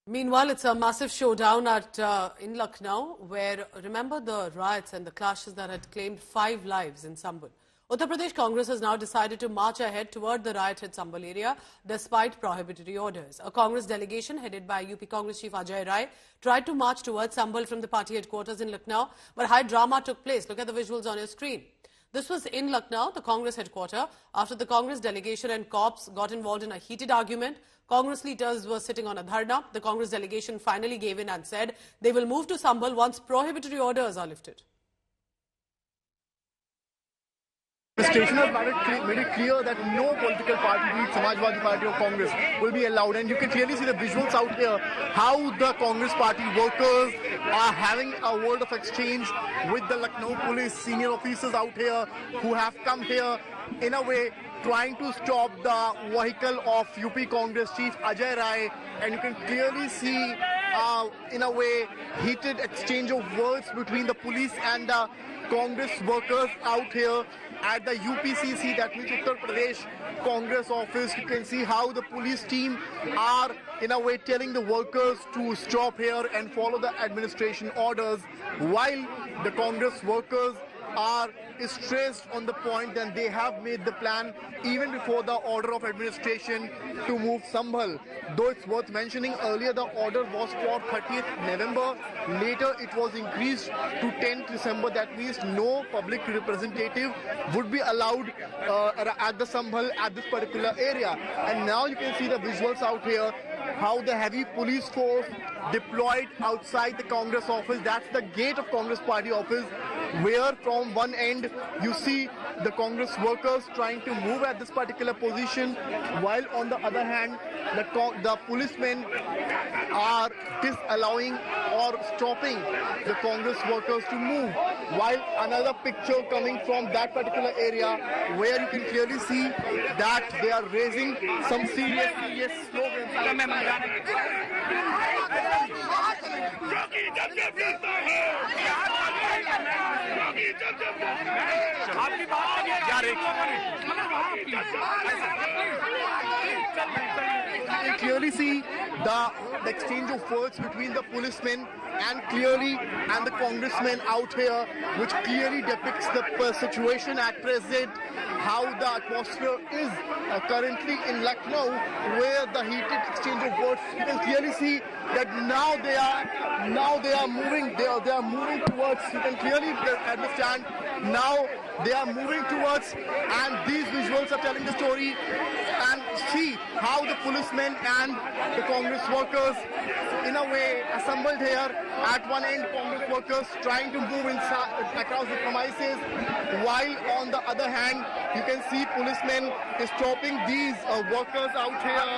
Meanwhile, it's a massive showdown in Lucknow, where remember the riots and the clashes that had claimed 5 lives in Sambhal. Uttar Pradesh Congress has now decided to march ahead toward the riot-hit Sambhal area despite prohibitory orders. A Congress delegation headed by UP Congress Chief Ajay Rai tried to march towards Sambhal from the party headquarters in Lucknow, but high drama took place. Look at the visuals on your screen. This was in Lucknow, the Congress headquarters, after the Congress delegation and cops got involved in a heated argument. Congress leaders were sitting on a dharna. The Congress delegation finally gave in and said they will move to Sambhal once prohibitory orders are lifted. The station has made it clear that no political party, be it Samajwadi Party or Congress, will be allowed. And you can clearly see the visuals out here, how the Congress Party workers are having a word of exchange with the Lucknow police senior officers out here who have come here in a way trying to stop the vehicle of UP Congress Chief Ajay Rai. And you can clearly see, in a way, heated exchange of words between the police and the Congress workers out here at the UPCC, that means Uttar Pradesh Congress office. You can see how the police team are in a way telling the workers to stop here and follow the administration orders, while the Congress workers are stressed on the point that they have made the plan even before the order of administration to move Sambhal. Though it's worth mentioning, earlier the order was for 30th November. Later it was increased to 10th December. That means no public representative would be allowed at the Sambhal at this particular area. And now you can see the visuals out here, how the heavy police force deployed outside the Congress office. That's the gate of Congress Party office, where from one end you see the Congress workers trying to move at this particular position, while on the other hand the policemen are disallowing or stopping the Congress workers to move. While another picture coming from that particular area, where you can clearly see that they are raising some serious slogans. You can clearly see the exchange of words between the policemen and the congressmen out here, which clearly depicts the situation at present, how the atmosphere is currently in Lucknow, where the heated exchange of words. You can clearly see that now they are moving. They are moving towards. You can clearly understand now they are moving towards, and these visuals are telling the story. And see how the policemen and the Congress workers, in a way, assembled here. At one end, Congress workers trying to move across the premises, while on the other hand, you can see policemen stopping these workers out here.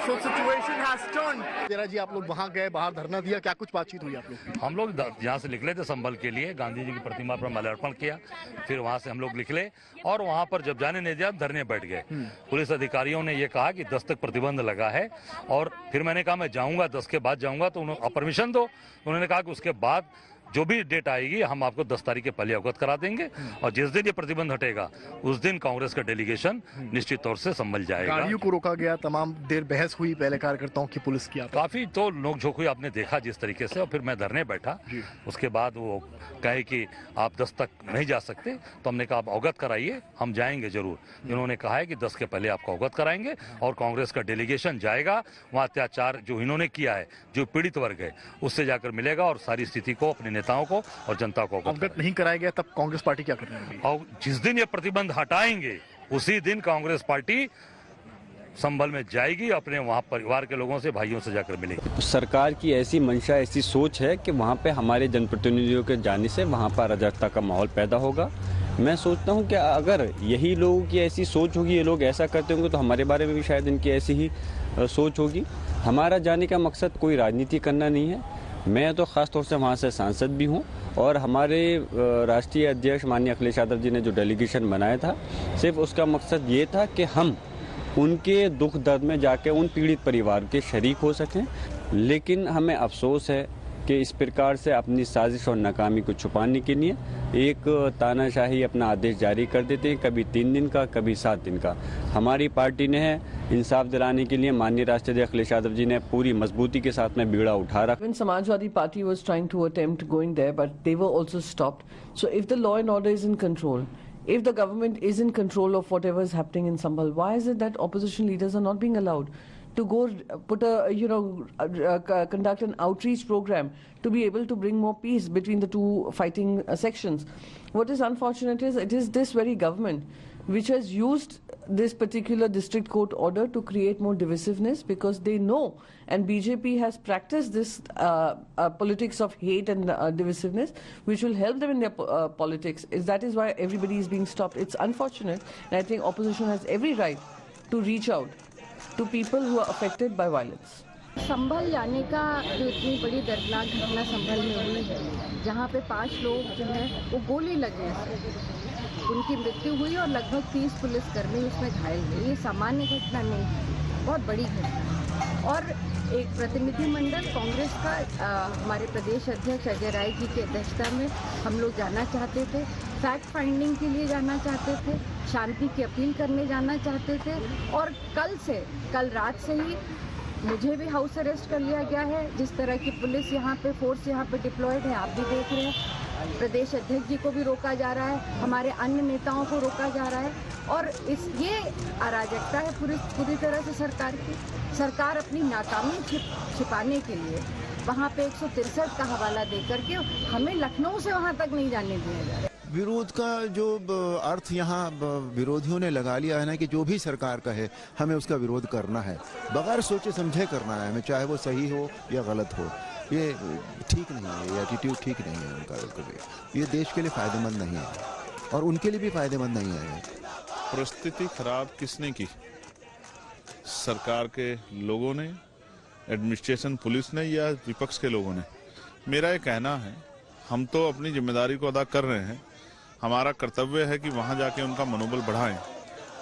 So situation has turned. तेरा जी आप लोग वहाँ गए, बाहर धरना दिया, क्या कुछ बातचीत हुई आप लोग? हम लोग यहाँ से निकले थे संभल के लिए, गांधी जी की प्रतिमा पर माल्यार्पण किया, फिर वहाँ से हम लोग निकले और वहाँ पर जब जाने नहीं दिया धरने बैठ गए। पुलिस अधिकारियों ने ये कहा कि 10 तक प्रतिबंध लगा है, और फिर मैंने कहा मैं जाऊंगा, 10 के बाद जाऊंगा, तो उन्होंने परमिशन दो। उन्होंने कहा कि उसके बाद जो भी डेट आएगी हम आपको 10 तारीख के पहले अवगत करा देंगे, और जिस दिन ये प्रतिबंध हटेगा उस दिन कांग्रेस का डेलीगेशन निश्चित तौर से संभल जाएगा। गाड़ियों को रोका गया, तमाम देर बहस हुई पहले कार्यकर्ताओं की पुलिस की, काफी तो नोकझोंक हुई, आपने देखा जिस तरीके से। और फिर मैं धरने बैठा, उसके बाद वो कहे कि आप 10 तक नहीं जा सकते, तो हमने कहा आप अवगत कराइए, हम जाएंगे जरूर। इन्होंने कहा है कि 10 के पहले आपको अवगत कराएंगे, और कांग्रेस का डेलीगेशन जाएगा वहाँ, अत्याचार जो इन्होंने किया है, जो पीड़ित वर्ग है, उससे जाकर मिलेगा और सारी स्थिति को अपने नेताओं को और जनता को अवगत नहीं कराया गया। तब कांग्रेस पार्टी क्या कर रही है? और जिस दिन ये प्रतिबंध हटाएंगे उसी दिन कांग्रेस पार्टी संभल में जाएगी, अपने वहाँ परिवार के लोगों से, भाइयों से जाकर मिलेगी। सरकार की ऐसी मंशा, ऐसी सोच है कि वहाँ पे हमारे जनप्रतिनिधियों के जाने से वहाँ पर अराजकता का माहौल पैदा होगा। मैं सोचता हूँ कि अगर यही लोगों की ऐसी सोच होगी, ये लोग ऐसा करते होंगे, तो हमारे बारे में भी शायद इनकी ऐसी ही सोच होगी। हमारा जाने का मकसद कोई राजनीति करना नहीं है। मैं तो ख़ास तौर से वहाँ से सांसद भी हूँ, और हमारे राष्ट्रीय अध्यक्ष माननीय अखिलेश यादव जी ने जो डेलीगेशन बनाया था, सिर्फ उसका मकसद ये था कि हम उनके दुख दर्द में जाके उन पीड़ित परिवार के शरीक हो सकें। लेकिन हमें अफसोस है कि इस प्रकार से अपनी साजिश और नाकामी को छुपाने के लिए एक तानाशाही अपना आदेश जारी कर देते हैं, कभी 3 दिन का, कभी 7 दिन का। हमारी पार्टी ने इंसाफ दिलाने के लिए माननीय राष्ट्रीय अध्यक्ष अखिलेश यादव जी ने पूरी मजबूती के साथ में बीड़ा उठा रखा। When Samajwadi Party was trying to attempt going there, but they were also stopped. So if the law and order is in control, if the government is in control of whatever is happening in Sambhal, why is it that opposition leaders are not being allowed to go put conduct an outreach program to be able to bring more peace between the two fighting sections? What is unfortunate is it is this very government which has used this particular district court order to create more divisiveness, because they know, and BJP has practiced this politics of hate and divisiveness, which will help them in their politics. That is why everybody is being stopped. It's unfortunate, and I think opposition has every right to reach out to people who are affected by violence. संभल जाने का जो इतनी बड़ी दर्दनाक घटना संभल में हुई है, जहाँ पे 5 लोग जो हैं वो गोली लगने से उनकी मृत्यु हुई और लगभग 30 पुलिसकर्मी उसमें घायल हुए। ये सामान्य घटना नहीं है, बहुत बड़ी घटना है। और एक प्रतिनिधिमंडल कांग्रेस का हमारे प्रदेश अध्यक्ष अजय राय जी की अध्यक्षता में हम लोग जाना चाहते थे, फैक्ट फाइंडिंग के लिए जाना चाहते थे, शांति की अपील करने जाना चाहते थे। और कल रात से ही मुझे भी हाउस अरेस्ट कर लिया गया है। जिस तरह की पुलिस यहाँ पे फोर्स यहाँ पे डिप्लॉयड है, आप भी देख रहे हैं। प्रदेश अध्यक्ष जी को भी रोका जा रहा है, हमारे अन्य नेताओं को रोका जा रहा है। और ये अराजकता है पूरी तरह से सरकार की। सरकार अपनी नाकामी छिपाने के लिए वहाँ पे 163 का हवाला दे करके हमें लखनऊ से वहाँ तक नहीं जाने दिया जा रहा है। विरोध का जो अर्थ यहाँ विरोधियों ने लगा लिया है ना कि जो भी सरकार का है हमें उसका विरोध करना है, बगैर सोचे समझे करना है हमें, चाहे वो सही हो या गलत हो। ये ठीक नहीं है, ये एटीट्यूड ठीक नहीं है उनका बिल्कुल। ये देश के लिए फायदेमंद नहीं है और उनके लिए भी फायदेमंद नहीं है। परिस्थिति खराब किसने की? सरकार के लोगों ने, एडमिनिस्ट्रेशन, पुलिस ने या विपक्ष के लोगों ने? मेरा ये कहना है, हम तो अपनी जिम्मेदारी को अदा कर रहे हैं। हमारा कर्तव्य है कि वहाँ जाके उनका मनोबल बढ़ाएं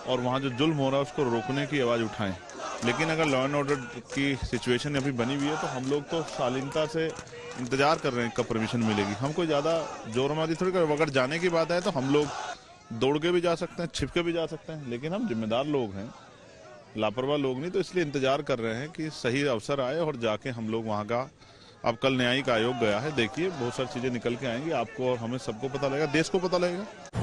और वहाँ जो जुल्म हो रहा है उसको रोकने की आवाज़ उठाएं। लेकिन अगर लॉ एंड ऑर्डर की सिचुएशन अभी बनी हुई है तो हम लोग तो शालीनता से इंतजार कर रहे हैं कब परमिशन मिलेगी। हमको ज़्यादा जोरमारी थोड़ी कर, अगर जाने की बात है तो हम लोग दौड़ के भी जा सकते हैं, छिप के भी जा सकते हैं, लेकिन हम जिम्मेदार लोग हैं, लापरवाह लोग नहीं। तो इसलिए इंतजार कर रहे हैं कि सही अवसर आए और जाके हम लोग वहाँ का। अब कल न्यायिक आयोग गया है, देखिए बहुत सारी चीजें निकल के आएंगी, आपको और हमें सबको पता लगेगा, देश को पता लगेगा।